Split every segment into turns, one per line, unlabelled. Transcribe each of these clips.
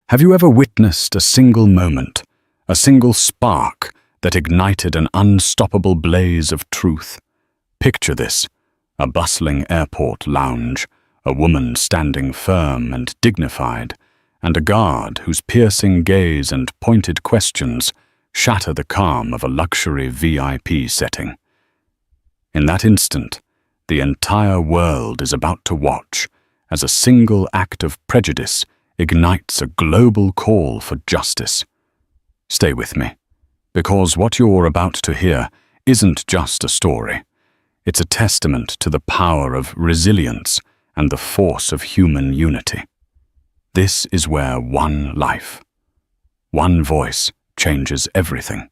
Have you ever witnessed a single moment, a single spark that ignited an unstoppable blaze of truth? Picture this: a bustling airport lounge, a woman standing firm and dignified, and a guard whose piercing gaze and pointed questions shatter the calm of a luxury VIP setting. In that instant, the entire world is about to watch as a single act of prejudice ignites a global call for justice. Stay with me, because what you're about to hear isn't just a story. It's a testament to the power of resilience and the force of human unity. This is where one life, one voice changes everything.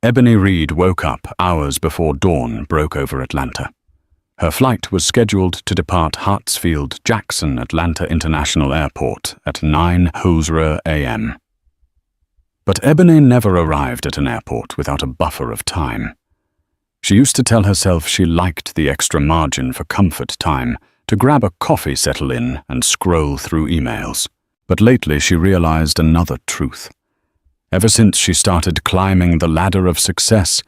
Ebony Reed woke up hours before dawn broke over Atlanta. Her flight was scheduled to depart Hartsfield-Jackson Atlanta International Airport at 9:00 a.m. But Ebony never arrived at an airport without a buffer of time. She used to tell herself she liked the extra margin for comfort time to grab a coffee, settle in, and scroll through emails. But lately she realized another truth. Ever since she started climbing the ladder of success,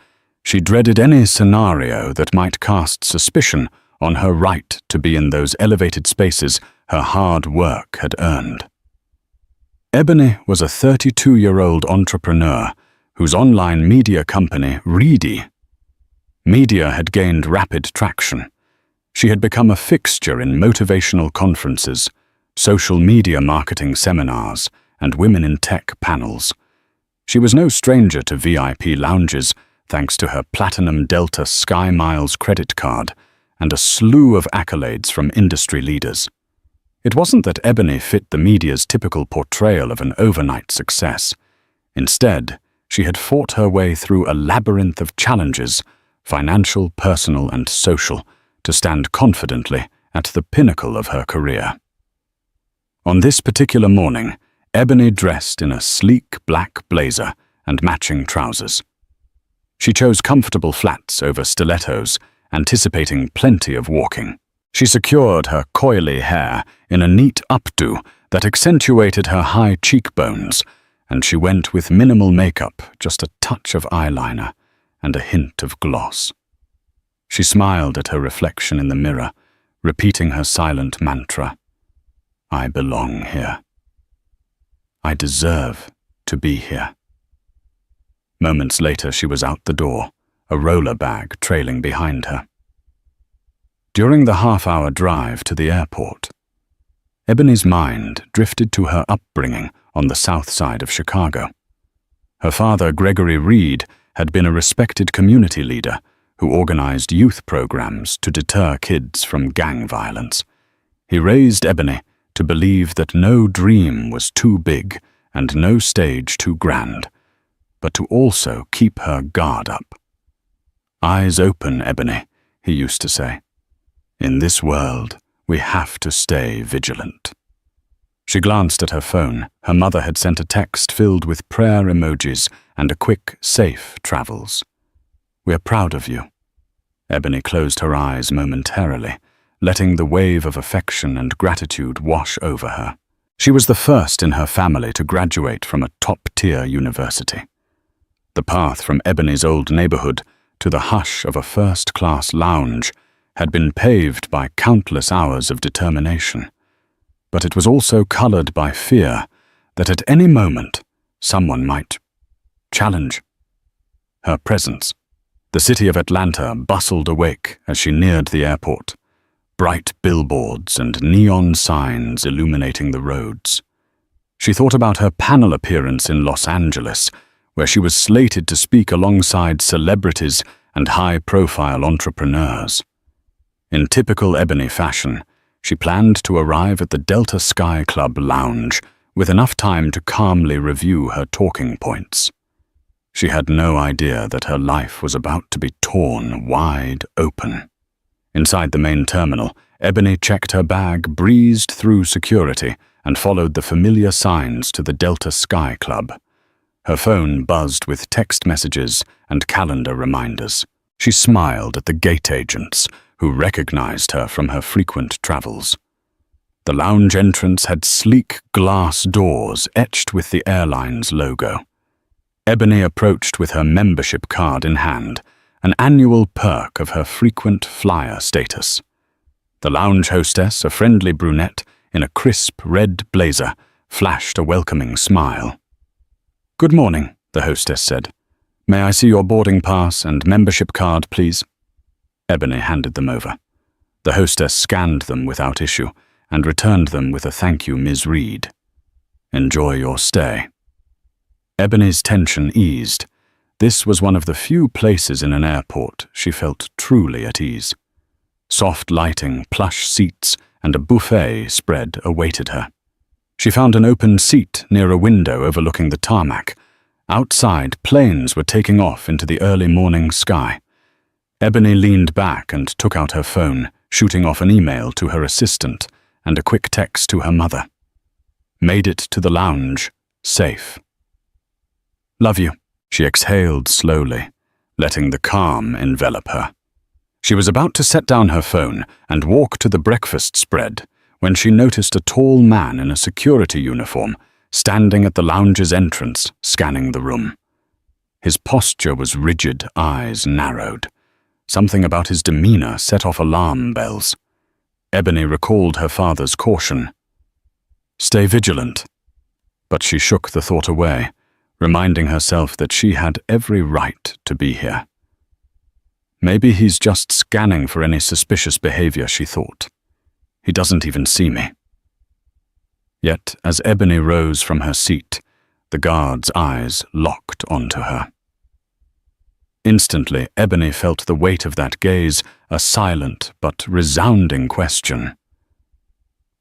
she dreaded any scenario that might cast suspicion on her right to be in those elevated spaces her hard work had earned. Ebony was a 32-year-old entrepreneur whose online media company, Reedy Media, had gained rapid traction. She had become a fixture in motivational conferences, social media marketing seminars, and women in tech panels. She was no stranger to VIP lounges thanks to her Platinum Delta Sky Miles credit card and a slew of accolades from industry leaders. It wasn't that Ebony fit the media's typical portrayal of an overnight success. Instead, she had fought her way through a labyrinth of challenges, financial, personal, and social, to stand confidently at the pinnacle of her career. On this particular morning, Ebony dressed in a sleek black blazer and matching trousers. She chose comfortable flats over stilettos, anticipating plenty of walking. She secured her coily hair in a neat updo that accentuated her high cheekbones, and she went with minimal makeup, just a touch of eyeliner and a hint of gloss. She smiled at her reflection in the mirror, repeating her silent mantra: "I belong here. I deserve to be here." Moments later, she was out the door, a roller bag trailing behind her. During the half-hour drive to the airport, Ebony's mind drifted to her upbringing on the south side of Chicago. Her father, Gregory Reed, had been a respected community leader who organized youth programs to deter kids from gang violence. He raised Ebony to believe that no dream was too big and no stage too grand, but to also keep her guard up. "Eyes open, Ebony," he used to say. "In this world, we have to stay vigilant." She glanced at her phone. Her mother had sent a text filled with prayer emojis and a quick, safe travels. "We're proud of you." Ebony closed her eyes momentarily, letting the wave of affection and gratitude wash over her. She was the first in her family to graduate from a top-tier university. The path from Ebony's old neighborhood to the hush of a first-class lounge had been paved by countless hours of determination. But it was also colored by fear that at any moment someone might challenge her presence. The city of Atlanta bustled awake as she neared the airport, bright billboards and neon signs illuminating the roads. She thought about her panel appearance in Los Angeles, where she was slated to speak alongside celebrities and high-profile entrepreneurs. In typical Ebony fashion, she planned to arrive at the Delta Sky Club lounge with enough time to calmly review her talking points. She had no idea that her life was about to be torn wide open. Inside the main terminal, Ebony checked her bag, breezed through security, and followed the familiar signs to the Delta Sky Club. Her phone buzzed with text messages and calendar reminders. She smiled at the gate agents, who recognized her from her frequent travels. The lounge entrance had sleek glass doors etched with the airline's logo. Ebony approached with her membership card in hand, an annual perk of her frequent flyer status. The lounge hostess, a friendly brunette in a crisp red blazer, flashed a welcoming smile. "Good morning," the hostess said. "May I see your boarding pass and membership card, please?" Ebony handed them over. The hostess scanned them without issue and returned them with a "Thank you, Ms. Reed. Enjoy your stay." Ebony's tension eased. This was one of the few places in an airport she felt truly at ease. Soft lighting, plush seats, and a buffet spread awaited her. She found an open seat near a window overlooking the tarmac. Outside, planes were taking off into the early morning sky. Ebony leaned back and took out her phone, shooting off an email to her assistant and a quick text to her mother. Made it to the lounge, safe. "Love you," she exhaled slowly, letting the calm envelop her. She was about to set down her phone and walk to the breakfast spread when she noticed a tall man in a security uniform standing at the lounge's entrance, scanning the room. His posture was rigid, eyes narrowed. Something about his demeanor set off alarm bells. Ebony recalled her father's caution. "Stay vigilant." But she shook the thought away, reminding herself that she had every right to be here. Maybe he's just scanning for any suspicious behavior, she thought. He doesn't even see me. Yet, as Ebony rose from her seat, the guard's eyes locked onto her. Instantly, Ebony felt the weight of that gaze, a silent but resounding question.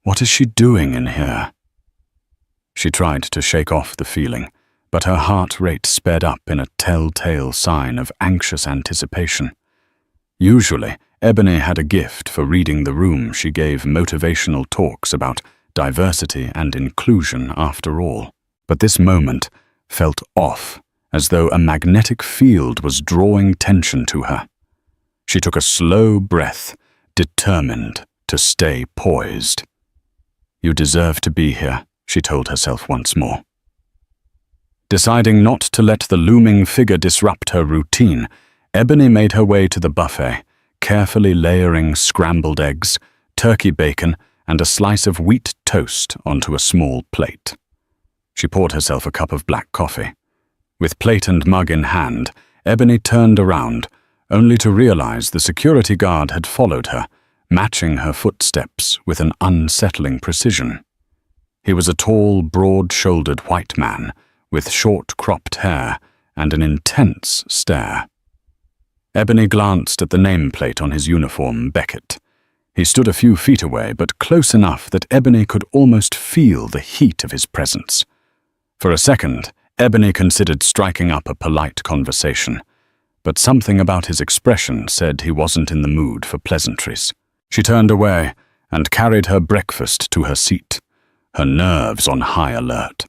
What is she doing in here? She tried to shake off the feeling, but her heart rate sped up in a telltale sign of anxious anticipation. Usually, Ebony had a gift for reading the room. She gave motivational talks about diversity and inclusion after all. But this moment felt off, as though a magnetic field was drawing tension to her. She took a slow breath, determined to stay poised. "You deserve to be here," she told herself once more. Deciding not to let the looming figure disrupt her routine, Ebony made her way to the buffet, carefully layering scrambled eggs, turkey bacon, and a slice of wheat toast onto a small plate. She poured herself a cup of black coffee. With plate and mug in hand, Ebony turned around, only to realize the security guard had followed her, matching her footsteps with an unsettling precision. He was a tall, broad-shouldered white man, with short cropped hair and an intense stare. Ebony glanced at the nameplate on his uniform, Beckett. He stood a few feet away, but close enough that Ebony could almost feel the heat of his presence. For a second, Ebony considered striking up a polite conversation, but something about his expression said he wasn't in the mood for pleasantries. She turned away and carried her breakfast to her seat, her nerves on high alert.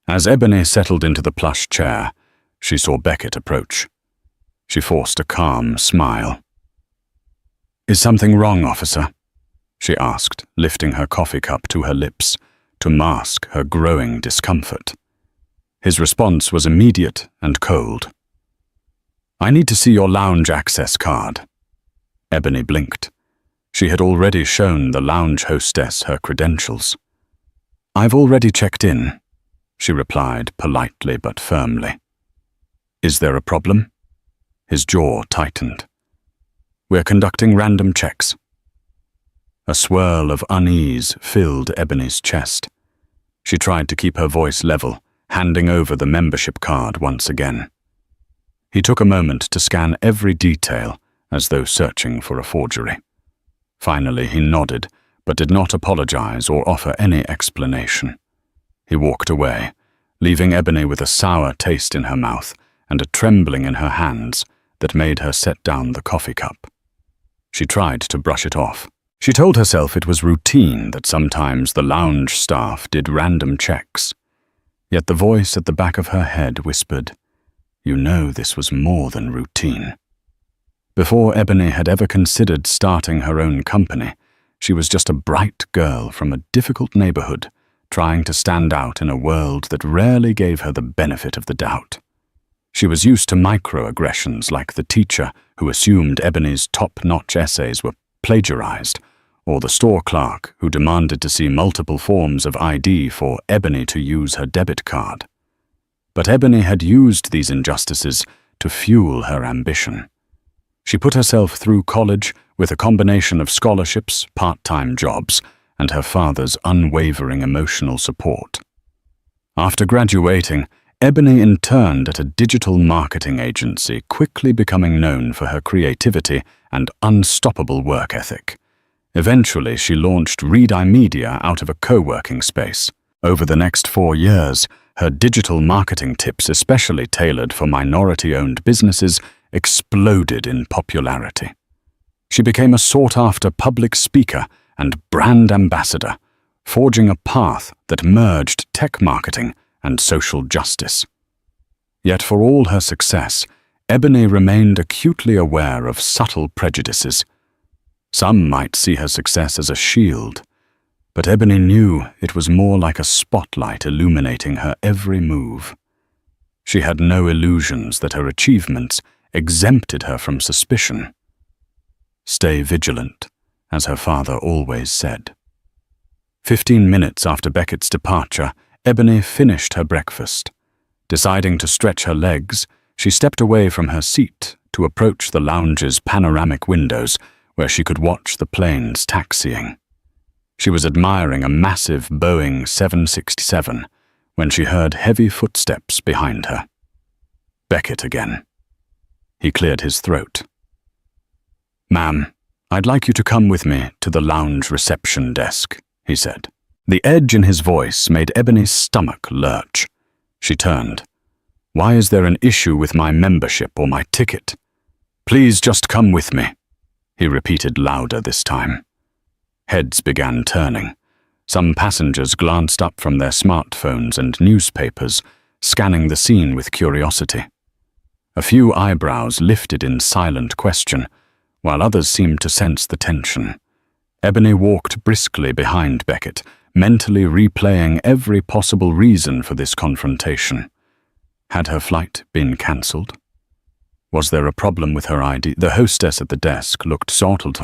As Ebony settled into the plush chair, she saw Beckett approach. She forced a calm smile. "Is something wrong, officer?" she asked, lifting her coffee cup to her lips to mask her growing discomfort. His response was immediate and cold. "I need to see your lounge access card." Ebony blinked. She had already shown the lounge hostess her credentials. "I've already checked in," she replied politely but firmly. "Is there a problem?" His jaw tightened. "We're conducting random checks." A swirl of unease filled Ebony's chest. She tried to keep her voice level, handing over the membership card once again. He took a moment to scan every detail, as though searching for a forgery. Finally, he nodded, but did not apologize or offer any explanation. He walked away, leaving Ebony with a sour taste in her mouth and a trembling in her hands that made her set down the coffee cup. She tried to brush it off. She told herself it was routine that sometimes the lounge staff did random checks. Yet the voice at the back of her head whispered, "You know this was more than routine." Before Ebony had ever considered starting her own company, She was just a bright girl from a difficult neighborhood, trying to stand out in a world that rarely gave her the benefit of the doubt. She was used to microaggressions like the teacher who assumed Ebony's top-notch essays were plagiarized, or the store clerk who demanded to see multiple forms of ID for Ebony to use her debit card. But Ebony had used these injustices to fuel her ambition. She put herself through college with a combination of scholarships, part-time jobs, and her father's unwavering emotional support. After graduating, Ebony interned at a digital marketing agency, quickly becoming known for her creativity and unstoppable work ethic. Eventually, she launched Read Media out of a co-working space. Over the next 4 years, her digital marketing tips, especially tailored for minority-owned businesses, exploded in popularity. She became a sought-after public speaker and brand ambassador, forging a path that merged tech marketing and social justice. Yet for all her success, Ebony remained acutely aware of subtle prejudices. Some might see her success as a shield, but Ebony knew it was more like a spotlight illuminating her every move. She had no illusions that her achievements exempted her from suspicion. Stay vigilant, as her father always said. 15 minutes after Beckett's departure, Ebony finished her breakfast. Deciding to stretch her legs, she stepped away from her seat to approach the lounge's panoramic windows where she could watch the planes taxiing. She was admiring a massive Boeing 767 when she heard heavy footsteps behind her. Beckett again. He cleared his throat. "Ma'am, I'd like you to come with me to the lounge reception desk," he said. The edge in his voice made Ebony's stomach lurch. She turned. "Why is there an issue with my membership or my ticket? Please just come with me," he repeated louder this time. Heads began turning. Some passengers glanced up from their smartphones and newspapers, scanning the scene with curiosity. A few eyebrows lifted in silent question, while others seemed to sense the tension. Ebony walked briskly behind Beckett, mentally replaying every possible reason for this confrontation. Had her flight been cancelled? Was there a problem with her ID? The hostess at the desk looked startled.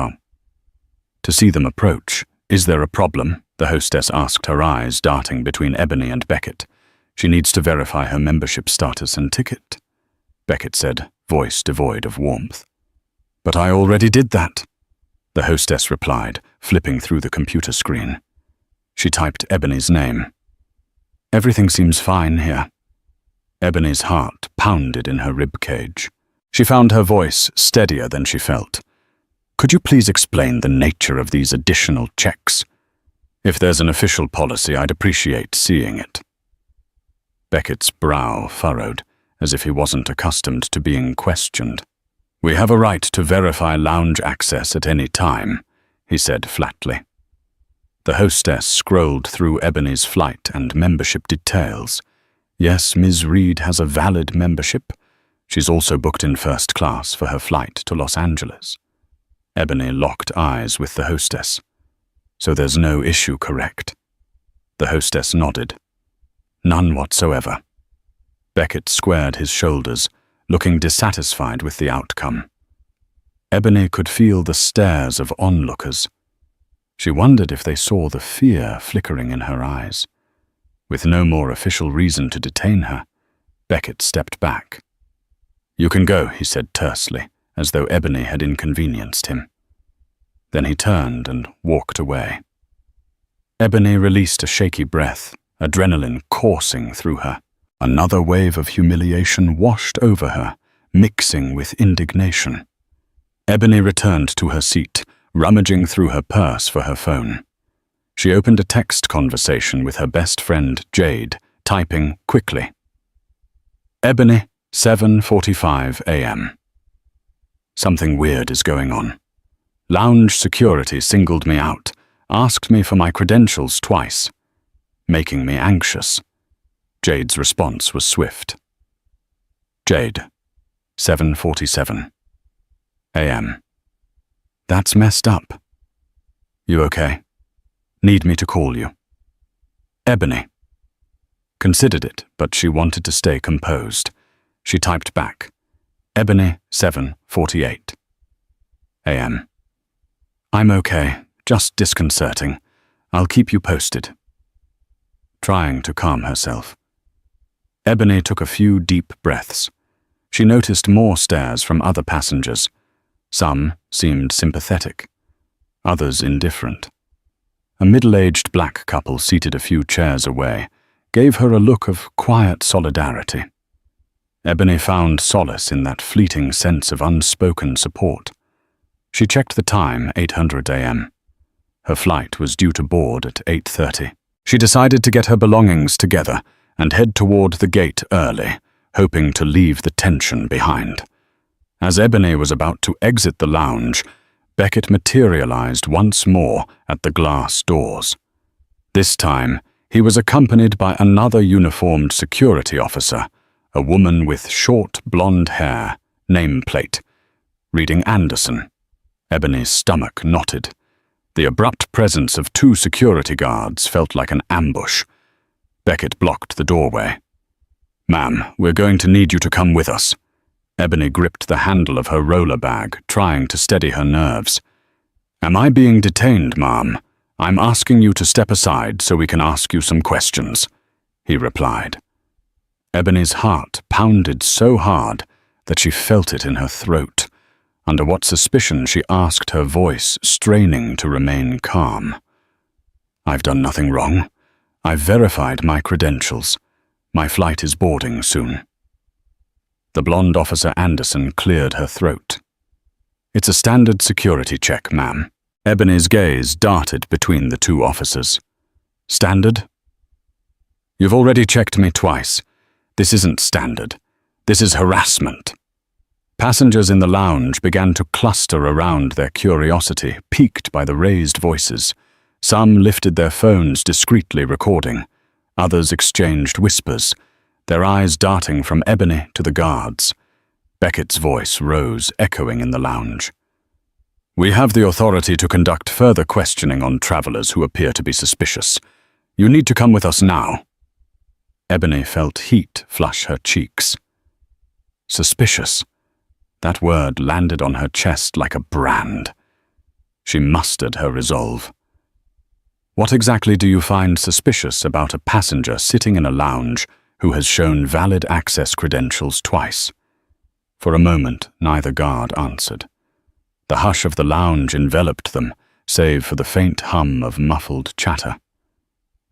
To see them approach. "Is there a problem?" the hostess asked, her eyes darting between Ebony and Beckett. "She needs to verify her membership status and ticket," Beckett said, voice devoid of warmth. "But I already did that," the hostess replied, flipping through the computer screen. She typed Ebony's name. "Everything seems fine here." Ebony's heart pounded in her ribcage. She found her voice steadier than she felt. "Could you please explain the nature of these additional checks? If there's an official policy, I'd appreciate seeing it." Beckett's brow furrowed, as if he wasn't accustomed to being questioned. "We have a right to verify lounge access at any time," he said flatly. The hostess scrolled through Ebony's flight and membership details. Yes, Ms. Reed has a valid membership. She's also booked in first class for her flight to Los Angeles. Ebony locked eyes with the hostess. "So there's no issue, correct?" The hostess nodded. "None whatsoever." Beckett squared his shoulders, looking dissatisfied with the outcome. Ebony could feel the stares of onlookers. She wondered if they saw the fear flickering in her eyes. With no more official reason to detain her, Beckett stepped back. "You can go," he said tersely, as though Ebony had inconvenienced him. Then he turned and walked away. Ebony released a shaky breath, adrenaline coursing through her. Another wave of humiliation washed over her, mixing with indignation. Ebony returned to her seat, rummaging through her purse for her phone. She opened a text conversation with her best friend, Jade, typing quickly. "Ebony, 7:45 a.m. Something weird is going on. Lounge security singled me out, asked me for my credentials twice, making me anxious." Jade's response was swift. "Jade, 7:47 a.m. That's messed up." You okay? Need me to call you? Ebony. Considered it, but she wanted to stay composed. She typed back, Ebony 7:48 a.m. I'm okay, just disconcerting. I'll keep you posted. Trying to calm herself. Ebony took a few deep breaths. She noticed more stares from other passengers. Some seemed sympathetic, others indifferent. A middle-aged black couple seated a few chairs away gave her a look of quiet solidarity. Ebony found solace in that fleeting sense of unspoken support. She checked the time, 800 a.m. Her flight was due to board at 8:30. She decided to get her belongings together and head toward the gate early, hoping to leave the tension behind. As Ebony was about to exit the lounge, Beckett materialized once more at the glass doors. This time, he was accompanied by another uniformed security officer, a woman with short blonde hair, nameplate, reading Anderson. Ebony's stomach knotted. The abrupt presence of two security guards felt like an ambush. Beckett blocked the doorway. Ma'am, we're going to need you to come with us. Ebony gripped the handle of her roller bag, trying to steady her nerves. Am I being detained, ma'am? I'm asking you to step aside so we can ask you some questions, he replied. Ebony's heart pounded so hard that she felt it in her throat. Under what suspicion she asked, her voice straining to remain calm. I've done nothing wrong. I've verified my credentials. My flight is boarding soon. The blonde officer Anderson cleared her throat. It's a standard security check, ma'am. Ebony's gaze darted between the two officers. Standard? You've already checked me twice. This isn't standard. This is harassment. Passengers in the lounge began to cluster around their curiosity, piqued by the raised voices. Some lifted their phones discreetly recording. Others exchanged whispers, their eyes darting from Ebony to the guards. Beckett's voice rose, echoing in the lounge. We have the authority to conduct further questioning on travelers who appear to be suspicious. You need to come with us now. Ebony felt heat flush her cheeks. Suspicious. That word landed on her chest like a brand. She mustered her resolve. What exactly do you find suspicious about a passenger sitting in a lounge who has shown valid access credentials twice? For a moment, neither guard answered. The hush of the lounge enveloped them, save for the faint hum of muffled chatter.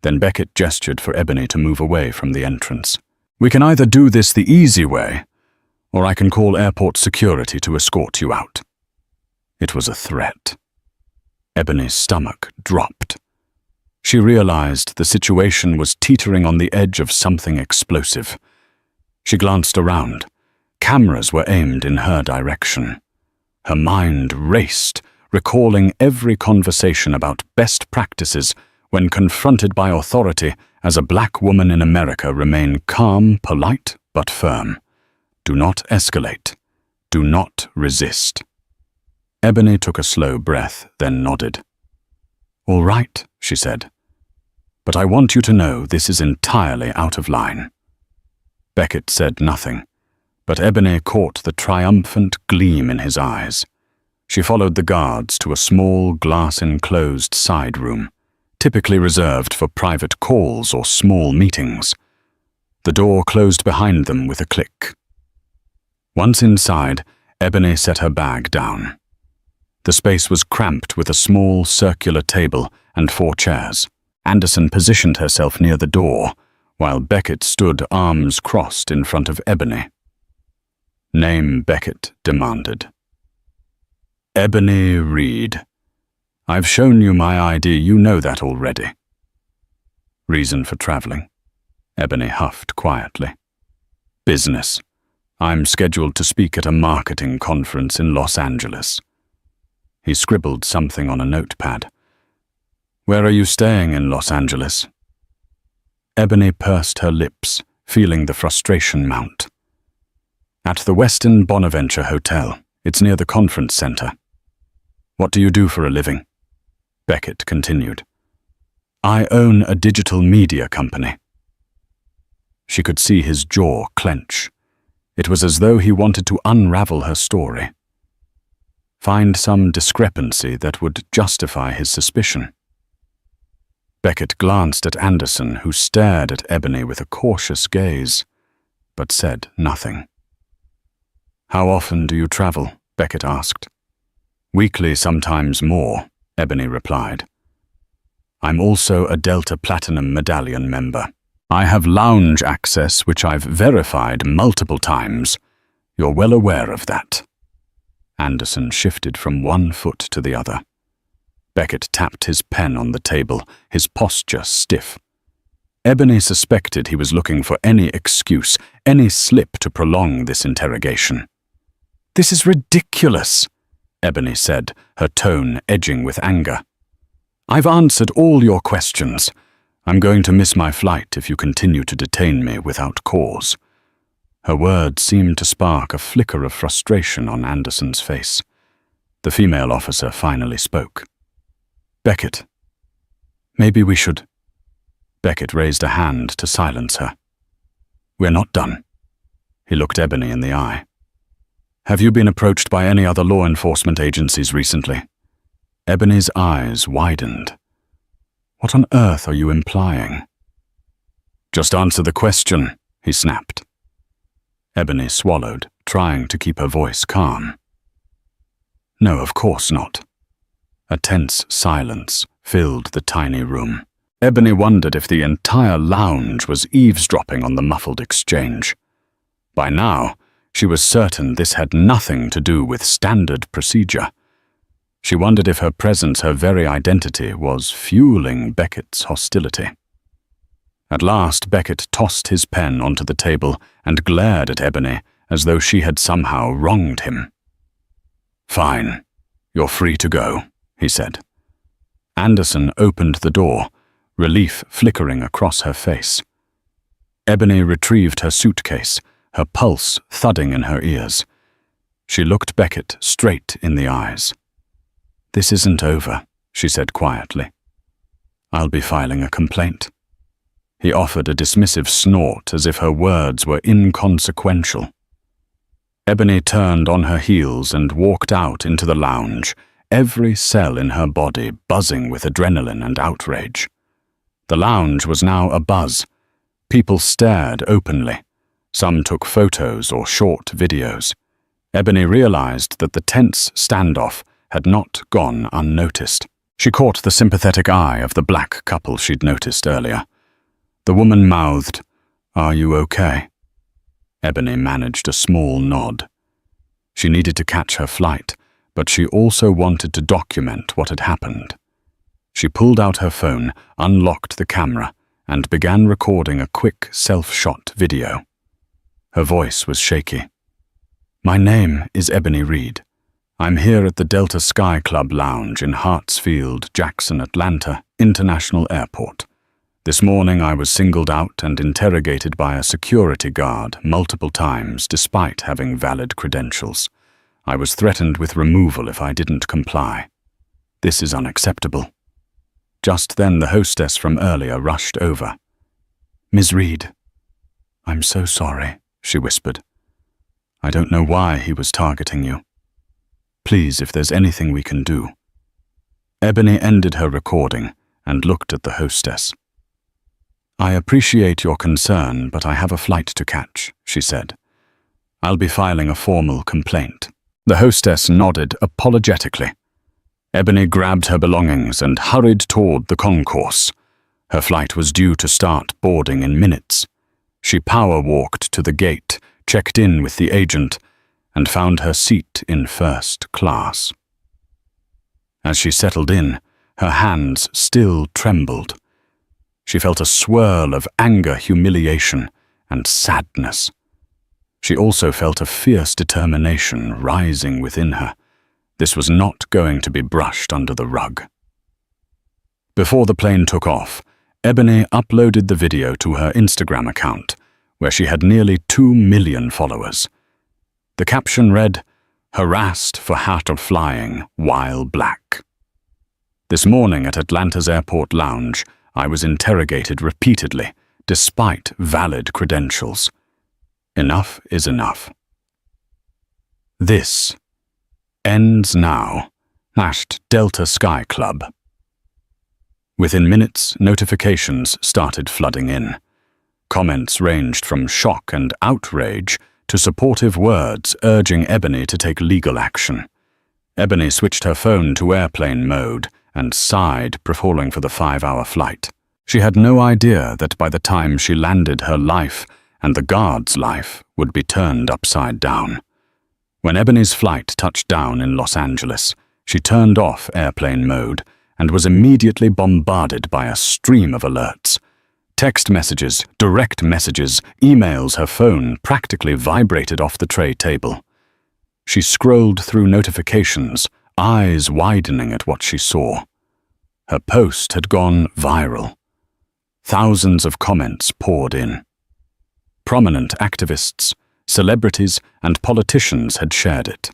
Then Beckett gestured for Ebony to move away from the entrance. We can either do this the easy way, or I can call airport security to escort you out. It was a threat. Ebony's stomach dropped. She realized the situation was teetering on the edge of something explosive. She glanced around. Cameras were aimed in her direction. Her mind raced, recalling every conversation about best practices when confronted by authority as a black woman in America remain calm, polite, but firm. Do not escalate. Do not resist. Ebony took a slow breath, then nodded. All right, she said. But I want you to know this is entirely out of line. Beckett said nothing, but Ebony caught the triumphant gleam in his eyes. She followed the guards to a small, glass-enclosed side room, typically reserved for private calls or small meetings. The door closed behind them with a click. Once inside, Ebony set her bag down. The space was cramped with a small, circular table and 4 chairs. Anderson positioned herself near the door, while Beckett stood arms crossed in front of Ebony. Name, Beckett demanded. Ebony Reed. I've shown you my ID, you know that already. Reason for traveling? Ebony huffed quietly. Business. I'm scheduled to speak at a marketing conference in Los Angeles. He scribbled something on a notepad. Where are you staying in Los Angeles? Ebony pursed her lips, feeling the frustration mount. At the Westin Bonaventure Hotel. It's near the conference center. What do you do for a living? Beckett continued. I own a digital media company. She could see his jaw clench. It was as though he wanted to unravel her story. Find some discrepancy that would justify his suspicion. Beckett glanced at Anderson, who stared at Ebony with a cautious gaze, but said nothing. How often do you travel? Beckett asked. Weekly, sometimes more, Ebony replied. I'm also a Delta Platinum Medallion member. I have lounge access, which I've verified multiple times. You're well aware of that. Anderson shifted from one foot to the other. Beckett tapped his pen on the table, his posture stiff. Ebony suspected he was looking for any excuse, any slip to prolong this interrogation. This is ridiculous, Ebony said, her tone edging with anger. I've answered all your questions. I'm going to miss my flight if you continue to detain me without cause. Her words seemed to spark a flicker of frustration on Anderson's face. The female officer finally spoke. Beckett, maybe we should... Beckett raised a hand to silence her. We're not done. He looked Ebony in the eye. Have you been approached by any other law enforcement agencies recently? Ebony's eyes widened. What on earth are you implying? Just answer the question, he snapped. Ebony swallowed, trying to keep her voice calm. No, of course not. A tense silence filled the tiny room. Ebony wondered if the entire lounge was eavesdropping on the muffled exchange. By now, she was certain this had nothing to do with standard procedure. She wondered if her presence, her very identity, was fueling Beckett's hostility. At last, Beckett tossed his pen onto the table and glared at Ebony as though she had somehow wronged him. Fine, you're free to go, he said. Anderson opened the door, relief flickering across her face. Ebony retrieved her suitcase, her pulse thudding in her ears. She looked Beckett straight in the eyes. This isn't over, she said quietly. I'll be filing a complaint. He offered a dismissive snort as if her words were inconsequential. Ebony turned on her heels and walked out into the lounge, every cell in her body buzzing with adrenaline and outrage. The lounge was now abuzz. People stared openly. Some took photos or short videos. Ebony realized that the tense standoff had not gone unnoticed. She caught the sympathetic eye of the black couple she'd noticed earlier. The woman mouthed, "Are you okay?" Ebony managed a small nod. She needed to catch her flight, but she also wanted to document what had happened. She pulled out her phone, unlocked the camera, and began recording a quick self-shot video. Her voice was shaky. My name is Ebony Reed. I'm here at the Delta Sky Club Lounge in Hartsfield, Jackson, Atlanta International Airport. This morning I was singled out and interrogated by a security guard multiple times despite having valid credentials. I was threatened with removal if I didn't comply. This is unacceptable. Just then the hostess from earlier rushed over. Ms. Reed, I'm so sorry, she whispered. I don't know why he was targeting you. Please, if there's anything we can do. Ebony ended her recording and looked at the hostess. I appreciate your concern, but I have a flight to catch, she said. I'll be filing a formal complaint. The hostess nodded apologetically. Ebony grabbed her belongings and hurried toward the concourse. Her flight was due to start boarding in minutes. She power-walked to the gate, checked in with the agent, and found her seat in first class. As she settled in, her hands still trembled. She felt a swirl of anger, humiliation, and sadness. She also felt a fierce determination rising within her. This was not going to be brushed under the rug. Before the plane took off, Ebony uploaded the video to her Instagram account, where she had nearly 2 million followers. The caption read, "Harassed for hat of flying while black." This morning at Atlanta's airport lounge, I was interrogated repeatedly, despite valid credentials. Enough is enough. This ends now. #Delta Sky Club. Within minutes, notifications started flooding in. Comments ranged from shock and outrage to supportive words urging Ebony to take legal action. Ebony switched her phone to airplane mode and sighed, preparing for the 5-hour flight. She had no idea that by the time she landed, her life and the guard's life would be turned upside down. When Ebony's flight touched down in Los Angeles, she turned off airplane mode and was immediately bombarded by a stream of alerts. Text messages, direct messages, emails. Her phone practically vibrated off the tray table. She scrolled through notifications, eyes widening at what she saw. Her post had gone viral. Thousands of comments poured in. Prominent activists, celebrities, and politicians had shared it.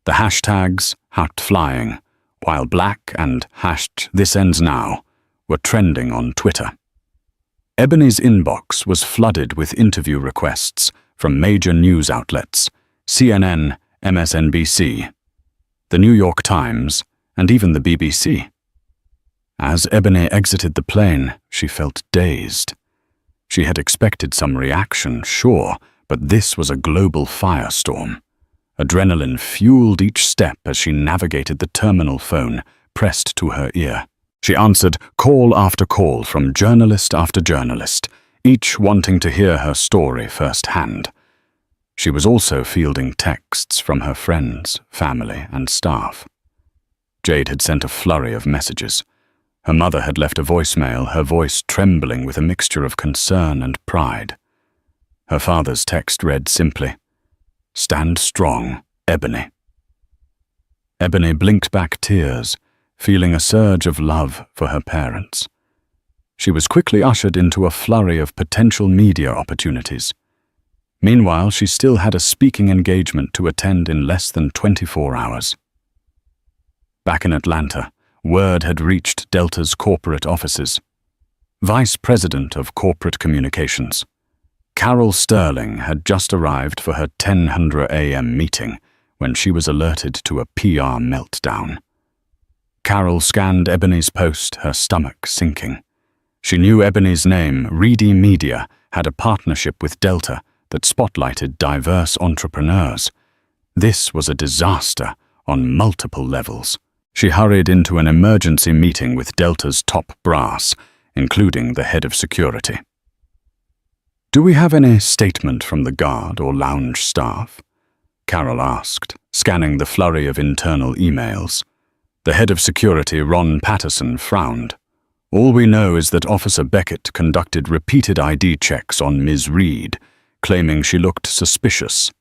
The hashtags #flying, while black and #thisendnow were trending on Twitter. Ebony's inbox was flooded with interview requests from major news outlets, CNN, MSNBC, the New York Times, and even the BBC. As Ebony exited the plane, she felt dazed. She had expected some reaction, sure, but this was a global firestorm. Adrenaline fueled each step as she navigated the terminal phone pressed to her ear. She answered call after call from journalist after journalist, each wanting to hear her story firsthand. She was also fielding texts from her friends, family, and staff. Jade had sent a flurry of messages. Her mother had left a voicemail, her voice trembling with a mixture of concern and pride. Her father's text read simply, "Stand strong, Ebony." Ebony blinked back tears, feeling a surge of love for her parents. She was quickly ushered into a flurry of potential media opportunities. Meanwhile, she still had a speaking engagement to attend in less than 24 hours. Back in Atlanta, word had reached Delta's corporate offices. Vice President of Corporate Communications, Carol Sterling, had just arrived for her 10:00 a.m. meeting when she was alerted to a PR meltdown. Carol scanned Ebony's post, her stomach sinking. She knew Ebony's name, Reedy Media, had a partnership with Delta that spotlighted diverse entrepreneurs. This was a disaster on multiple levels. She hurried into an emergency meeting with Delta's top brass, including the head of security. "Do we have any statement from the guard or lounge staff?" Carol asked, scanning the flurry of internal emails. The head of security, Ron Patterson, frowned. "All we know is that Officer Beckett conducted repeated ID checks on Ms. Reed, claiming she looked suspicious.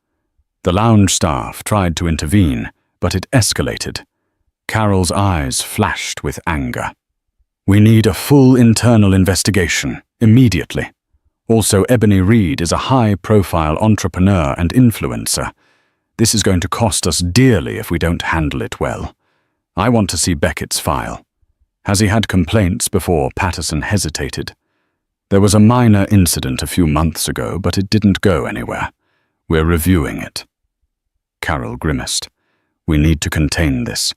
The lounge staff tried to intervene, but it escalated." Carol's eyes flashed with anger. "We need a full internal investigation, immediately. Also, Ebony Reed is a high-profile entrepreneur and influencer. This is going to cost us dearly if we don't handle it well. I want to see Beckett's file." Has he had complaints before? Patterson hesitated. "There was a minor incident a few months ago, but it didn't go anywhere. We're reviewing it." Carol grimaced. "We need to contain this.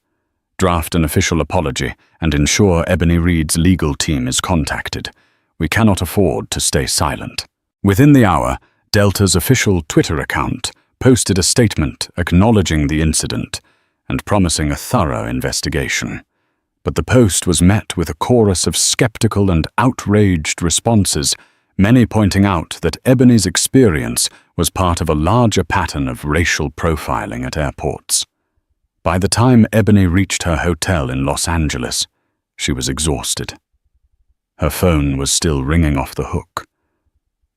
Draft an official apology and ensure Ebony Reed's legal team is contacted. We cannot afford to stay silent." Within the hour, Delta's official Twitter account posted a statement acknowledging the incident and promising a thorough investigation. But the post was met with a chorus of skeptical and outraged responses, many pointing out that Ebony's experience was part of a larger pattern of racial profiling at airports. By the time Ebony reached her hotel in Los Angeles, she was exhausted. Her phone was still ringing off the hook.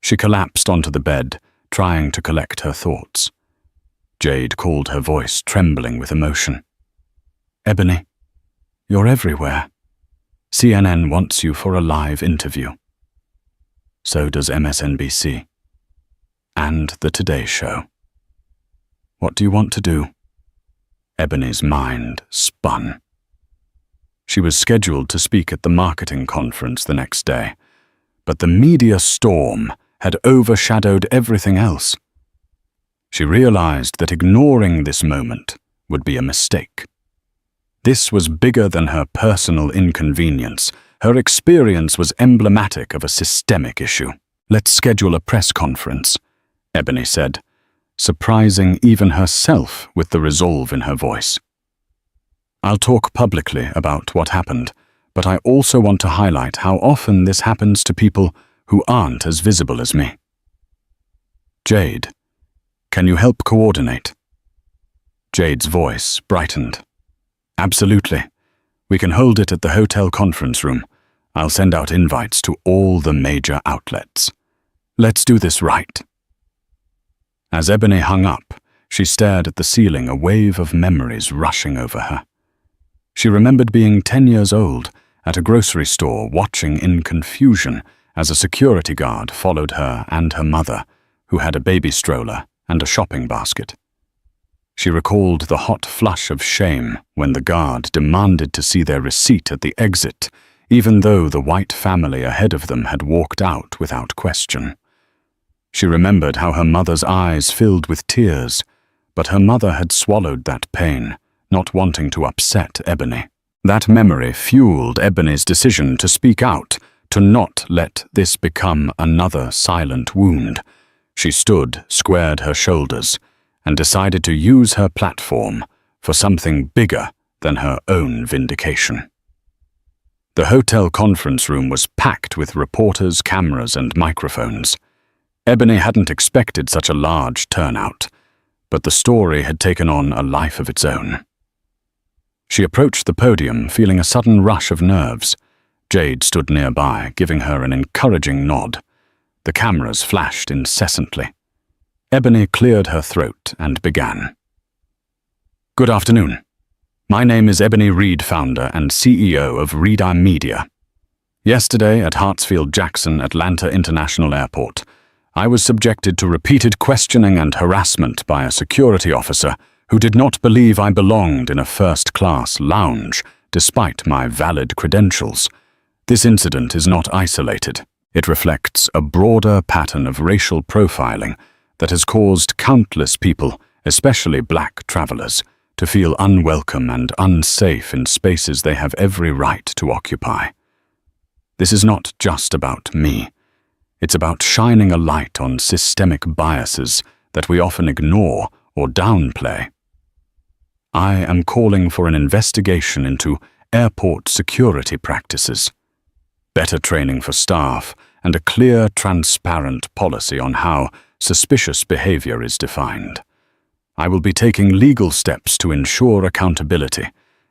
She collapsed onto the bed, trying to collect her thoughts. Jade called, her voice trembling with emotion. "Ebony, you're everywhere. CNN wants you for a live interview. So does MSNBC. And the Today Show. What do you want to do?" Ebony's mind spun. She was scheduled to speak at the marketing conference the next day, but the media storm had overshadowed everything else. She realized that ignoring this moment would be a mistake. This was bigger than her personal inconvenience. Her experience was emblematic of a systemic issue. "Let's schedule a press conference," Ebony said, surprising even herself with the resolve in her voice. "I'll talk publicly about what happened, but I also want to highlight how often this happens to people who aren't as visible as me. Jade, can you help coordinate?" Jade's voice brightened. "Absolutely. We can hold it at the hotel conference room. I'll send out invites to all the major outlets. Let's do this right." As Ebony hung up, she stared at the ceiling, a wave of memories rushing over her. She remembered being 10 years old at a grocery store, watching in confusion as a security guard followed her and her mother, who had a baby stroller and a shopping basket. She recalled the hot flush of shame when the guard demanded to see their receipt at the exit, even though the white family ahead of them had walked out without question. She remembered how her mother's eyes filled with tears, but her mother had swallowed that pain, not wanting to upset Ebony. That memory fueled Ebony's decision to speak out, to not let this become another silent wound. She stood, squared her shoulders, and decided to use her platform for something bigger than her own vindication. The hotel conference room was packed with reporters, cameras, and microphones. Ebony hadn't expected such a large turnout, but the story had taken on a life of its own. She approached the podium, feeling a sudden rush of nerves. Jade stood nearby, giving her an encouraging nod. The cameras flashed incessantly. Ebony cleared her throat and began. "Good afternoon. My name is Ebony Reed, founder and CEO of Reed Media. Yesterday at Hartsfield-Jackson Atlanta International Airport, I was subjected to repeated questioning and harassment by a security officer who did not believe I belonged in a first-class lounge, despite my valid credentials. This incident is not isolated. It reflects a broader pattern of racial profiling that has caused countless people, especially black travelers, to feel unwelcome and unsafe in spaces they have every right to occupy. This is not just about me. It's about shining a light on systemic biases that we often ignore or downplay. I am calling for an investigation into airport security practices, better training for staff, and a clear, transparent policy on how suspicious behavior is defined. I will be taking legal steps to ensure accountability,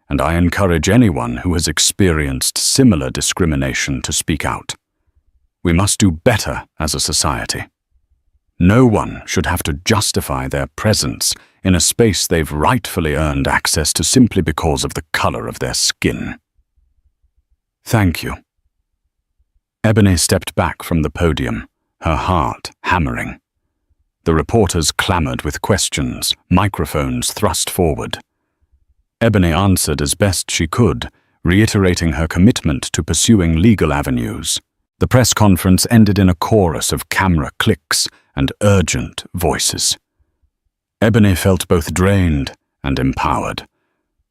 and I encourage anyone who has experienced similar discrimination to speak out. We must do better as a society. No one should have to justify their presence in a space they've rightfully earned access to simply because of the color of their skin. Thank you." Ebony stepped back from the podium, her heart hammering. The reporters clamored with questions, microphones thrust forward. Ebony answered as best she could, reiterating her commitment to pursuing legal avenues. The press conference ended in a chorus of camera clicks and urgent voices. Ebony felt both drained and empowered.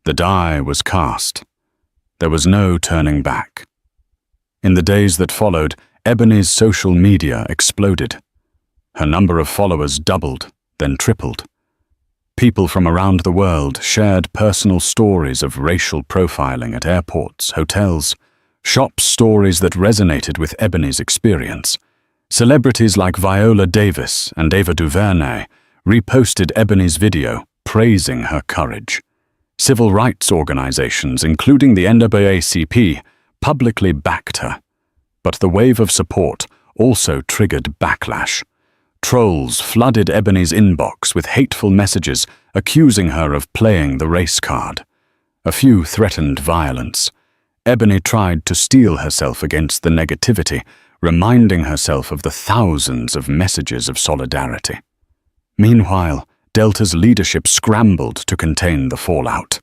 The die was cast. There was no turning back. In the days that followed, Ebony's social media exploded. Her number of followers doubled, then tripled. People from around the world shared personal stories of racial profiling at airports, hotels, shop stories that resonated with Ebony's experience. Celebrities like Viola Davis and Ava DuVernay reposted Ebony's video, praising her courage. Civil rights organizations, including the NAACP, publicly backed her. But the wave of support also triggered backlash. Trolls flooded Ebony's inbox with hateful messages accusing her of playing the race card. A few threatened violence. Ebony tried to steel herself against the negativity, reminding herself of the thousands of messages of solidarity. Meanwhile, Delta's leadership scrambled to contain the fallout.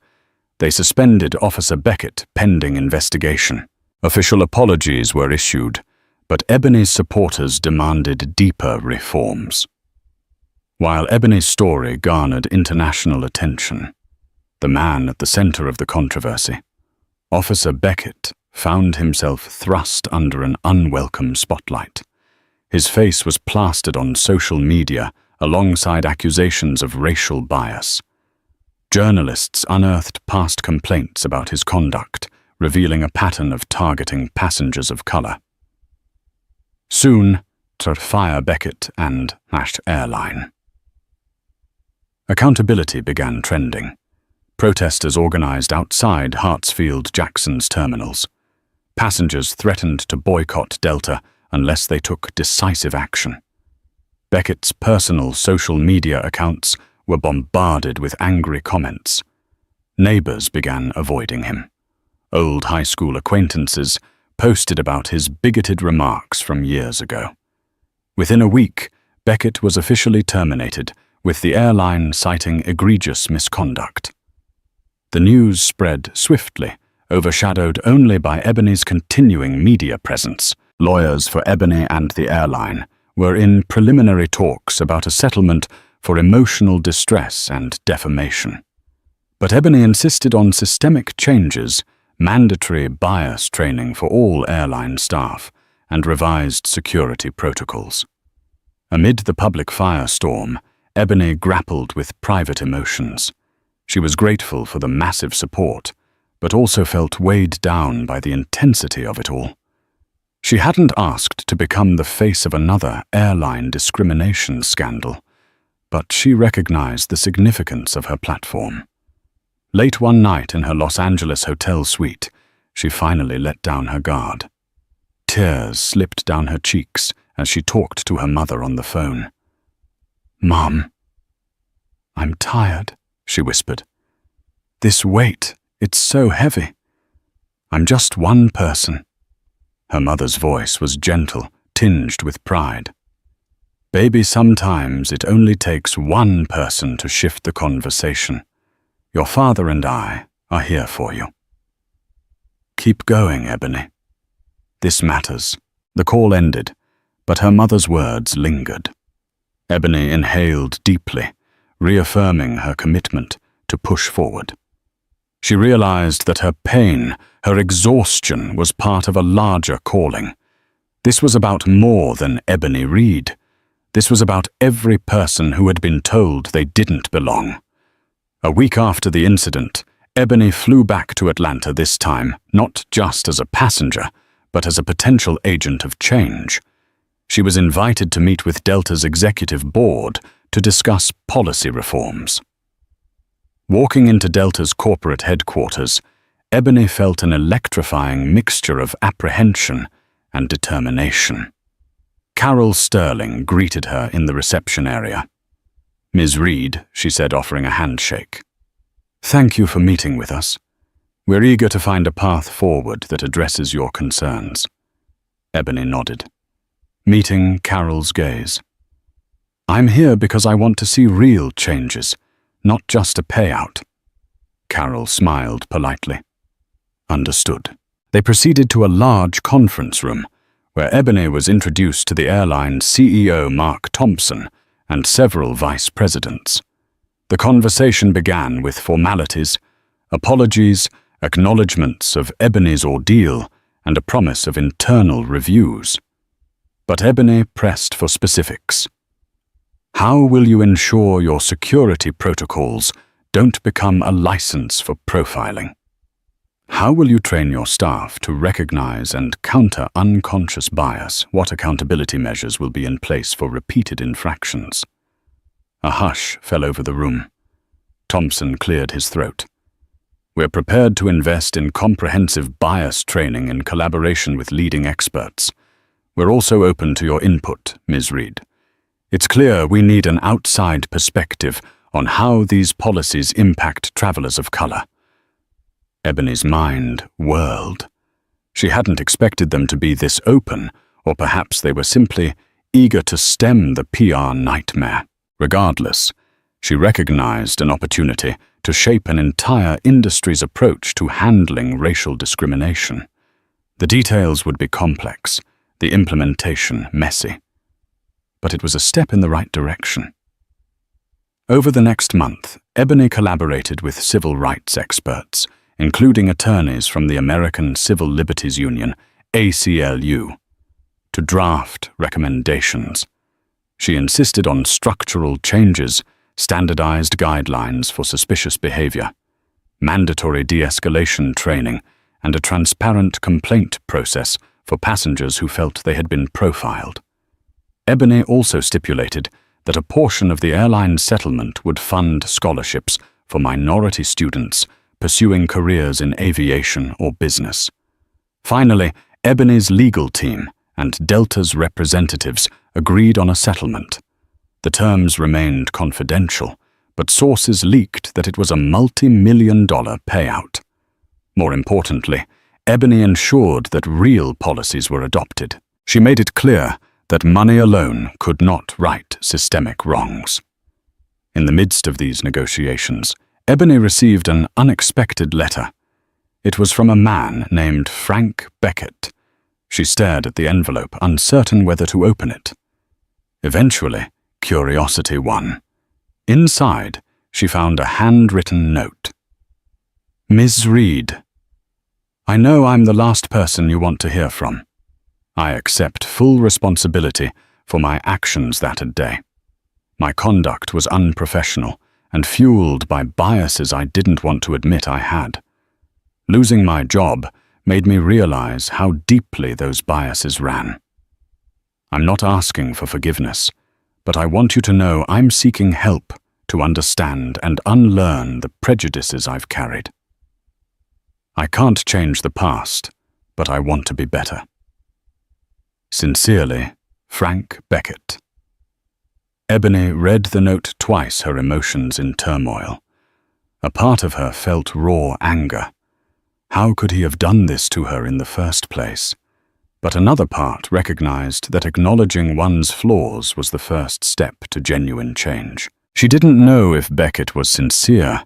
They suspended Officer Beckett pending investigation. Official apologies were issued, but Ebony's supporters demanded deeper reforms. While Ebony's story garnered international attention, the man at the center of the controversy, Officer Beckett, found himself thrust under an unwelcome spotlight. His face was plastered on social media alongside accusations of racial bias. Journalists unearthed past complaints about his conduct, revealing a pattern of targeting passengers of color. Soon, to fire Beckett and airline. Accountability began trending. Protesters organized outside Hartsfield-Jackson's terminals. Passengers threatened to boycott Delta unless they took decisive action. Beckett's personal social media accounts were bombarded with angry comments. Neighbors began avoiding him. Old high school acquaintances posted about his bigoted remarks from years ago. Within a week, Beckett was officially terminated, with the airline citing egregious misconduct. The news spread swiftly, overshadowed only by Ebony's continuing media presence. Lawyers for Ebony and the airline were in preliminary talks about a settlement for emotional distress and defamation. But Ebony insisted on systemic changes, mandatory bias training for all airline staff, and revised security protocols. Amid the public firestorm, Ebony grappled with private emotions. She was grateful for the massive support, but also felt weighed down by the intensity of it all. She hadn't asked to become the face of another airline discrimination scandal, but she recognized the significance of her platform. Late one night in her Los Angeles hotel suite, she finally let down her guard. Tears slipped down her cheeks as she talked to her mother on the phone. "Mom, I'm tired," she whispered. "This weight, it's so heavy. I'm just one person." Her mother's voice was gentle, tinged with pride. "Baby, sometimes it only takes one person to shift the conversation. Your father and I are here for you." "Keep going, Ebony. This matters." The call ended, but her mother's words lingered. Ebony inhaled deeply, reaffirming her commitment to push forward. She realized that her pain, her exhaustion, was part of a larger calling. This was about more than Ebony Reed. This was about every person who had been told they didn't belong. A week after the incident, Ebony flew back to Atlanta, this time not just as a passenger, but as a potential agent of change. She was invited to meet with Delta's executive board to discuss policy reforms. Walking into Delta's corporate headquarters, Ebony felt an electrifying mixture of apprehension and determination. Carol Sterling greeted her in the reception area. "Ms. Reed," she said, offering a handshake. "Thank you for meeting with us. We're eager to find a path forward that addresses your concerns." Ebony nodded, meeting Carol's gaze. "I'm here because I want to see real changes, not just a payout." Carol smiled politely. "Understood." They proceeded to a large conference room, where Ebony was introduced to the airline's CEO, Mark Thompson, and several vice presidents. The conversation began with formalities, apologies, acknowledgements of Ebony's ordeal, and a promise of internal reviews. But Ebony pressed for specifics. "How will you ensure your security protocols don't become a license for profiling? How will you train your staff to recognize and counter unconscious bias? What accountability measures will be in place for repeated infractions?" A hush fell over the room. Thompson cleared his throat. "We're prepared to invest in comprehensive bias training in collaboration with leading experts. We're also open to your input, Ms. Reed. It's clear we need an outside perspective on how these policies impact travelers of color." Ebony's mind whirled. She hadn't expected them to be this open, or perhaps they were simply eager to stem the PR nightmare. Regardless, she recognized an opportunity to shape an entire industry's approach to handling racial discrimination. The details would be complex, the implementation messy. But it was a step in the right direction. Over the next month, Ebony collaborated with civil rights experts, including attorneys from the American Civil Liberties Union, ACLU, to draft recommendations. She insisted on structural changes, standardized guidelines for suspicious behavior, mandatory de-escalation training, and a transparent complaint process for passengers who felt they had been profiled. Ebony also stipulated that a portion of the airline's settlement would fund scholarships for minority students pursuing careers in aviation or business. Finally, Ebony's legal team and Delta's representatives agreed on a settlement. The terms remained confidential, but sources leaked that it was a multi-million-dollar payout. More importantly, Ebony ensured that real policies were adopted. She made it clear that money alone could not right systemic wrongs. In the midst of these negotiations, Ebony received an unexpected letter. It was from a man named Frank Beckett. She stared at the envelope, uncertain whether to open it. Eventually, curiosity won. Inside, she found a handwritten note. Ms. Reed, I know I'm the last person you want to hear from. I accept full responsibility for my actions that day. My conduct was unprofessional and fueled by biases I didn't want to admit I had. Losing my job made me realize how deeply those biases ran. I'm not asking for forgiveness, but I want you to know I'm seeking help to understand and unlearn the prejudices I've carried. I can't change the past, but I want to be better. Sincerely, Frank Beckett. Ebony read the note twice, her emotions in turmoil. A part of her felt raw anger. How could he have done this to her in the first place? But another part recognized that acknowledging one's flaws was the first step to genuine change. She didn't know if Beckett was sincere,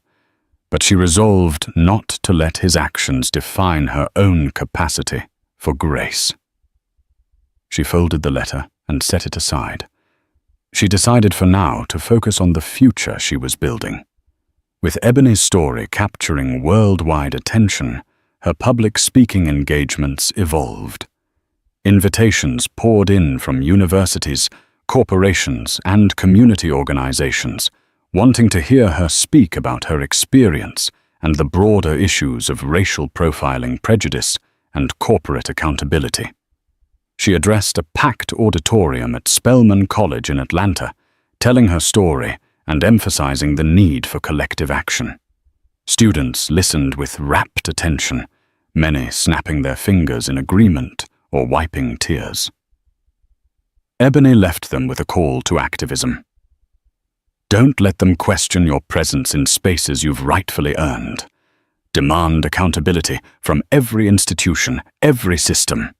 but she resolved not to let his actions define her own capacity for grace. She folded the letter and set it aside. She decided for now to focus on the future she was building. With Ebony's story capturing worldwide attention, her public speaking engagements evolved. Invitations poured in from universities, corporations, and community organizations, wanting to hear her speak about her experience and the broader issues of racial profiling, prejudice, and corporate accountability. She addressed a packed auditorium at Spelman College in Atlanta, telling her story and emphasizing the need for collective action. Students listened with rapt attention, many snapping their fingers in agreement or wiping tears. Ebony left them with a call to activism. Don't let them question your presence in spaces you've rightfully earned. Demand accountability from every institution, every system.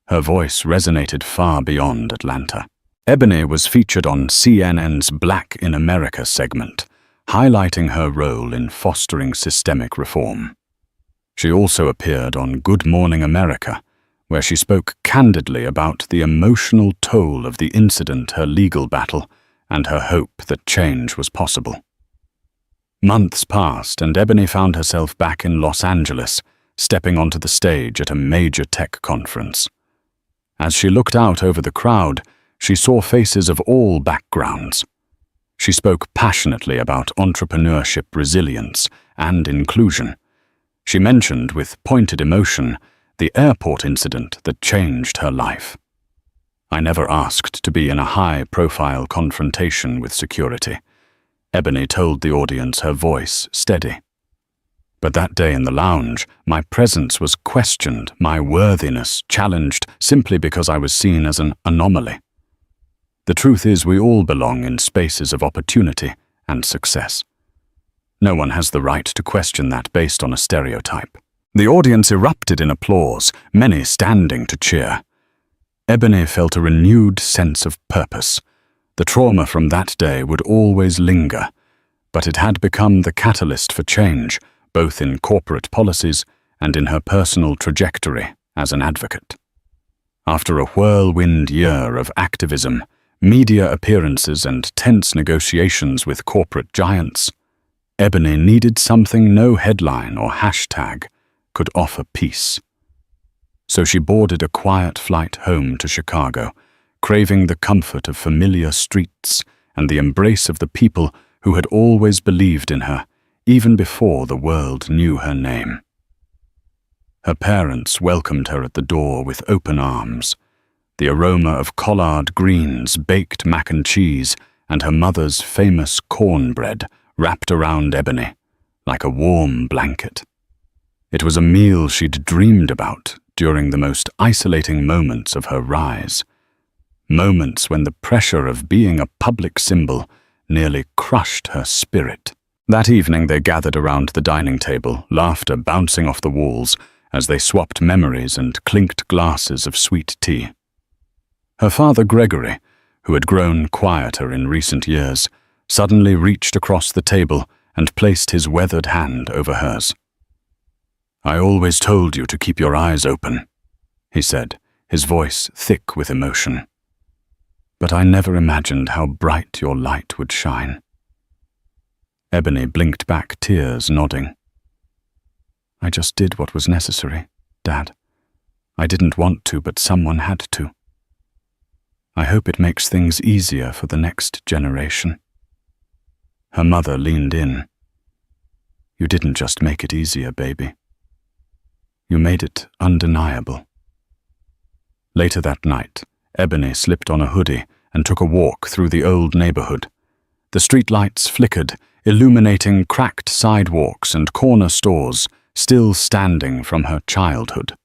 Her voice resonated far beyond Atlanta. Ebony was featured on CNN's Black in America segment, highlighting her role in fostering systemic reform. She also appeared on Good Morning America, where she spoke candidly about the emotional toll of the incident, her legal battle, and her hope that change was possible. Months passed, and Ebony found herself back in Los Angeles, stepping onto the stage at a major tech conference. As she looked out over the crowd, she saw faces of all backgrounds. She spoke passionately about entrepreneurship, resilience, and inclusion. She mentioned with pointed emotion the airport incident that changed her life. I never asked to be in a high-profile confrontation with security. Ebony told the audience, her voice steady. But that day in the lounge, my presence was questioned, my worthiness challenged simply because I was seen as an anomaly. The truth is, we all belong in spaces of opportunity and success. No one has the right to question that based on a stereotype. The audience erupted in applause, many standing to cheer. Ebony felt a renewed sense of purpose. The trauma from that day would always linger, but it had become the catalyst for change, both in corporate policies and in her personal trajectory as an advocate. After a whirlwind year of activism, media appearances and tense negotiations with corporate giants, Ebony needed something no headline or hashtag could offer peace. So she boarded a quiet flight home to Chicago, craving the comfort of familiar streets and the embrace of the people who had always believed in her, even before the world knew her name. Her parents welcomed her at the door with open arms. The aroma of collard greens, baked mac and cheese, and her mother's famous cornbread wrapped around Ebony like a warm blanket. It was a meal she'd dreamed about during the most isolating moments of her rise. Moments when the pressure of being a public symbol nearly crushed her spirit. That evening they gathered around the dining table, laughter bouncing off the walls as they swapped memories and clinked glasses of sweet tea. Her father Gregory, who had grown quieter in recent years, suddenly reached across the table and placed his weathered hand over hers. "I always told you to keep your eyes open," he said, his voice thick with emotion. "But I never imagined how bright your light would shine." Ebony blinked back tears, nodding. "I just did what was necessary, Dad. I didn't want to, but someone had to. I hope it makes things easier for the next generation." Her mother leaned in. "You didn't just make it easier, baby. You made it undeniable." Later that night, Ebony slipped on a hoodie and took a walk through the old neighborhood. The streetlights flickered, illuminating cracked sidewalks and corner stores still standing from her childhood.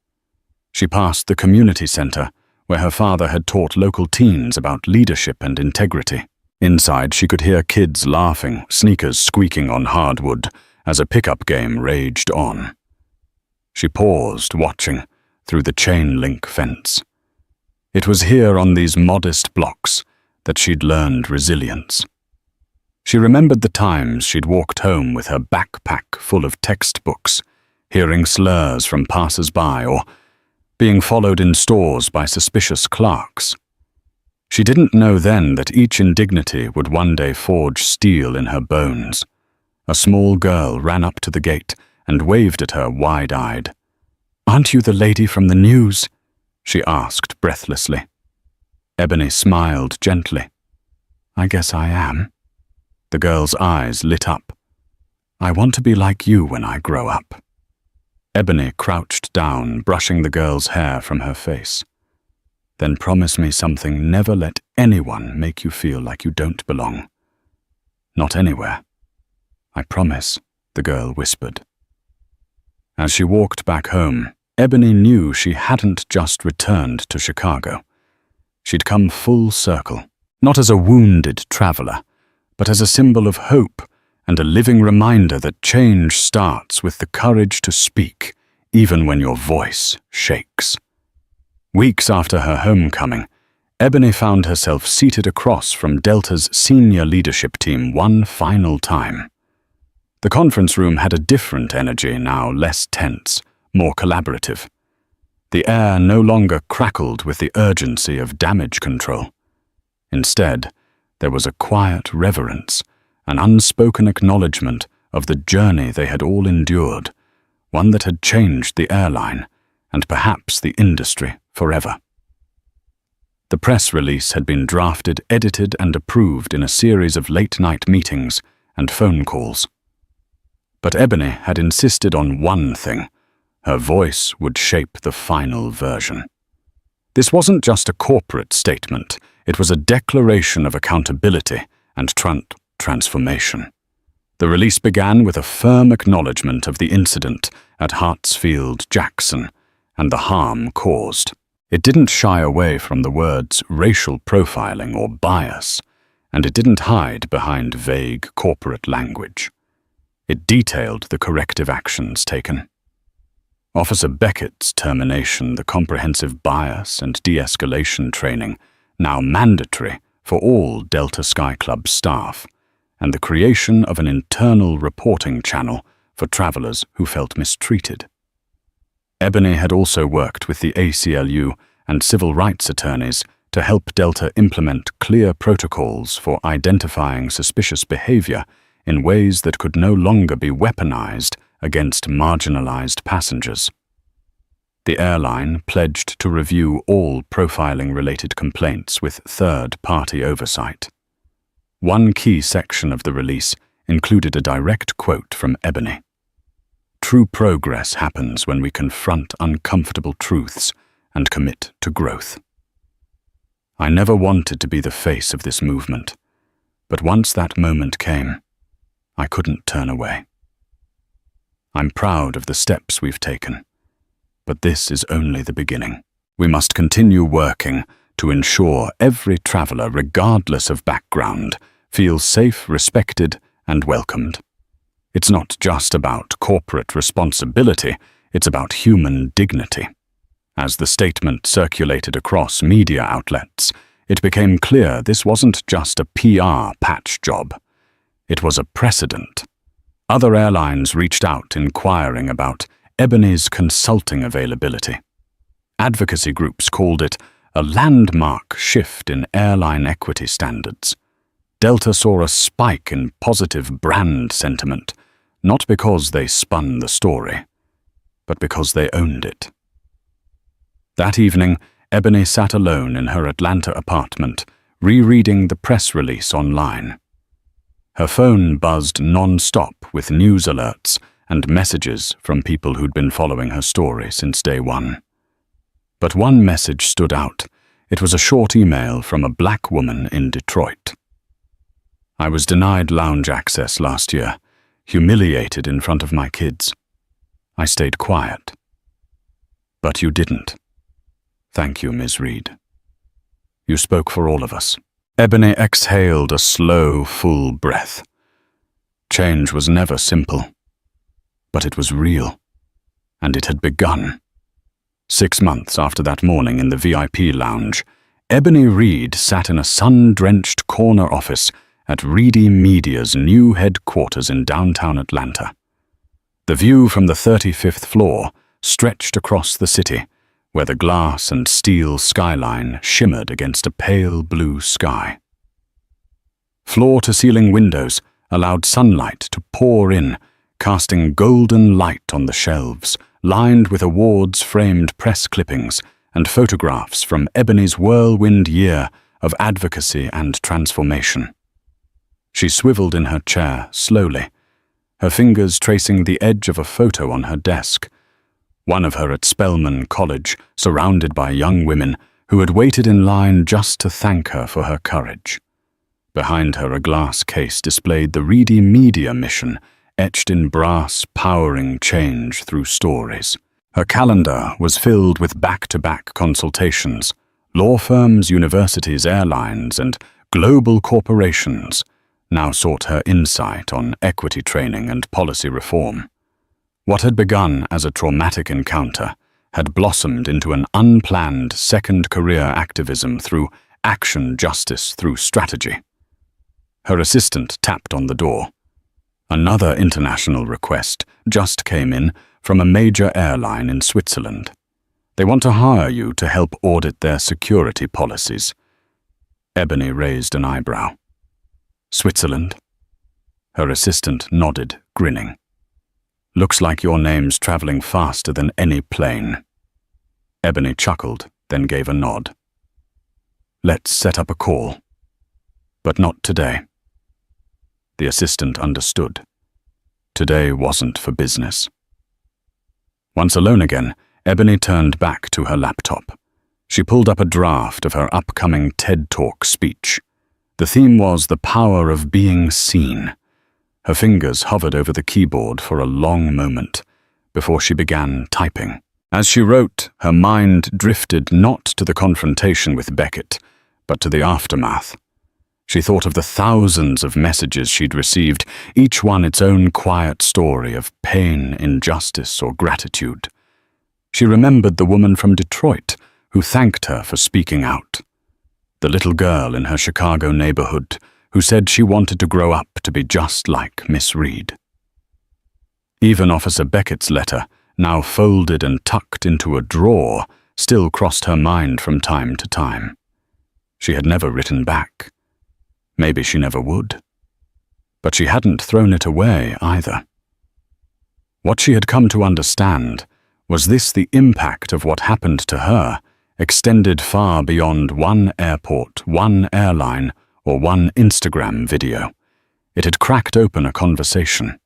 She passed the community center, where her father had taught local teens about leadership and integrity. Inside, she could hear kids laughing, sneakers squeaking on hardwood, as a pickup game raged on. She paused, watching, through the chain-link fence. It was here on these modest blocks that she'd learned resilience. She remembered the times she'd walked home with her backpack full of textbooks, hearing slurs from passers-by or being followed in stores by suspicious clerks. She didn't know then that each indignity would one day forge steel in her bones. A small girl ran up to the gate and waved at her wide-eyed. "Aren't you the lady from the news?" she asked breathlessly. Ebony smiled gently. "I guess I am." The girl's eyes lit up. "I want to be like you when I grow up." Ebony crouched down, brushing the girl's hair from her face. "Then promise me something. Never let anyone make you feel like you don't belong. Not anywhere." "I promise," the girl whispered. As she walked back home, Ebony knew she hadn't just returned to Chicago. She'd come full circle, not as a wounded traveler, but as a symbol of hope and a living reminder that change starts with the courage to speak, even when your voice shakes. Weeks after her homecoming, Ebony found herself seated across from Delta's senior leadership team one final time. The conference room had a different energy now, less tense, more collaborative. The air no longer crackled with the urgency of damage control. Instead, there was a quiet reverence, an unspoken acknowledgement of the journey they had all endured, one that had changed the airline and perhaps the industry forever. The press release had been drafted, edited, and approved in a series of late-night meetings and phone calls. But Ebony had insisted on one thing: her voice would shape the final version. This wasn't just a corporate statement, it was a declaration of accountability and transformation. The release began with a firm acknowledgement of the incident at Hartsfield-Jackson and the harm caused. It didn't shy away from the words racial profiling or bias, and it didn't hide behind vague corporate language. It detailed the corrective actions taken. Officer Beckett's termination, the comprehensive bias and de-escalation training, now mandatory for all Delta Sky Club staff, and the creation of an internal reporting channel for travelers who felt mistreated. Ebony had also worked with the ACLU and civil rights attorneys to help Delta implement clear protocols for identifying suspicious behavior in ways that could no longer be weaponized against marginalized passengers. The airline pledged to review all profiling-related complaints with third-party oversight. One key section of the release included a direct quote from Ebony. "True progress happens when we confront uncomfortable truths and commit to growth." I never wanted to be the face of this movement, but once that moment came, I couldn't turn away. I'm proud of the steps we've taken, but this is only the beginning. We must continue working to ensure every traveler, regardless of background, feels safe, respected, and welcomed. It's not just about corporate responsibility, it's about human dignity. As the statement circulated across media outlets, it became clear this wasn't just a PR patch job. It was a precedent. Other airlines reached out inquiring about Ebony's consulting availability. Advocacy groups called it a landmark shift in airline equity standards. Delta saw a spike in positive brand sentiment, not because they spun the story, but because they owned it. That evening, Ebony sat alone in her Atlanta apartment, rereading the press release online. Her phone buzzed non-stop with news alerts and messages from people who'd been following her story since day one. But one message stood out. It was a short email from a black woman in Detroit. "I was denied lounge access last year, humiliated in front of my kids. I stayed quiet. But you didn't. Thank you, Ms. Reed. You spoke for all of us." Ebony exhaled a slow, full breath. Change was never simple, but it was real, and it had begun. 6 months after that morning in the VIP lounge, Ebony Reed sat in a sun-drenched corner office at Reedy Media's new headquarters in downtown Atlanta. The view from the 35th floor stretched across the city, where the glass and steel skyline shimmered against a pale blue sky. Floor-to-ceiling windows allowed sunlight to pour in, casting golden light on the shelves, lined with awards-framed press clippings and photographs from Ebony's whirlwind year of advocacy and transformation. She swiveled in her chair slowly, her fingers tracing the edge of a photo on her desk. One of her at Spelman College, surrounded by young women who had waited in line just to thank her for her courage. Behind her, a glass case displayed the Reedy Media mission, etched in brass, powering change through stories. Her calendar was filled with back-to-back consultations. Law firms, universities, airlines, and global corporations now sought her insight on equity training and policy reform. What had begun as a traumatic encounter had blossomed into an unplanned second career activism through action justice through strategy. Her assistant tapped on the door. Another international request just came in from a major airline in Switzerland. They want to hire you to help audit their security policies. Ebony raised an eyebrow. Switzerland? Her assistant nodded, grinning. Looks like your name's traveling faster than any plane. Ebony chuckled, then gave a nod. Let's set up a call. But not today. The assistant understood. Today wasn't for business. Once alone again, Ebony turned back to her laptop. She pulled up a draft of her upcoming TED Talk speech. The theme was the power of being seen. Her fingers hovered over the keyboard for a long moment before she began typing. As she wrote, her mind drifted not to the confrontation with Beckett, but to the aftermath. She thought of the thousands of messages she'd received, each one its own quiet story of pain, injustice, or gratitude. She remembered the woman from Detroit who thanked her for speaking out. The little girl in her Chicago neighborhood who said she wanted to grow up to be just like Miss Reed. Even Officer Beckett's letter, now folded and tucked into a drawer, still crossed her mind from time to time. She had never written back. Maybe she never would. But she hadn't thrown it away either. What she had come to understand was this: the impact of what happened to her extended far beyond one airport, one airline, or one Instagram video. It had cracked open a conversation.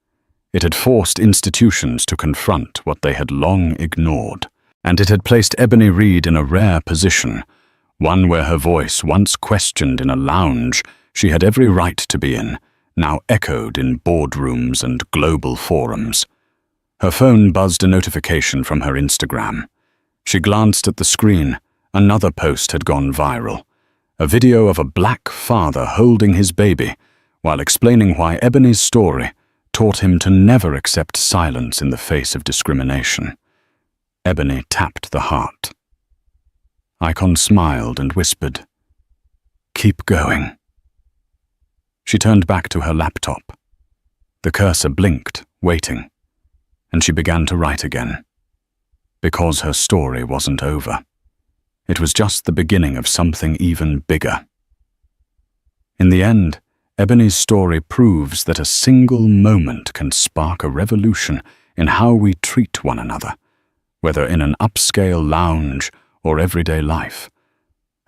It had forced institutions to confront what they had long ignored. And it had placed Ebony Reed in a rare position, one where her voice, once questioned in a lounge she had every right to be in, now echoed in boardrooms and global forums. Her phone buzzed a notification from her Instagram. She glanced at the screen. Another post had gone viral. A video of a black father holding his baby while explaining why Ebony's story taught him to never accept silence in the face of discrimination. Ebony tapped the heart. Icon smiled and whispered, "Keep going." She turned back to her laptop. The cursor blinked, waiting, and she began to write again. Because her story wasn't over. It was just the beginning of something even bigger. In the end, Ebony's story proves that a single moment can spark a revolution in how we treat one another, whether in an upscale lounge or everyday life.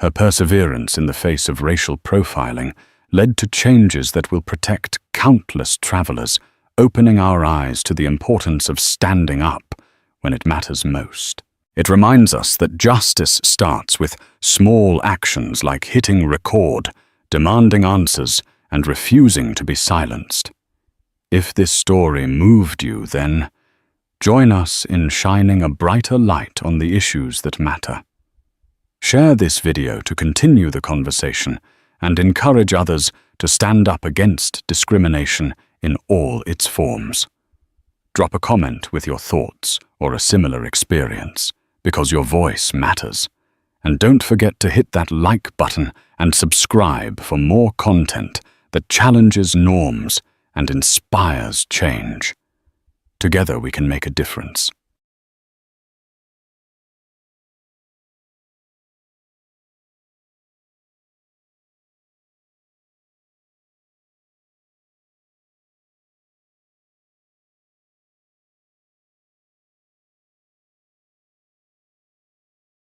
Her perseverance in the face of racial profiling led to changes that will protect countless travelers, opening our eyes to the importance of standing up when it matters most. It reminds us that justice starts with small actions like hitting record, demanding answers, and refusing to be silenced. If this story moved you, then join us in shining a brighter light on the issues that matter. Share this video to continue the conversation and encourage others to stand up against discrimination in all its forms. Drop a comment with your thoughts or a similar experience, because your voice matters. And don't forget to hit that like button and subscribe for more content that challenges norms and inspires change. Together we can make a difference.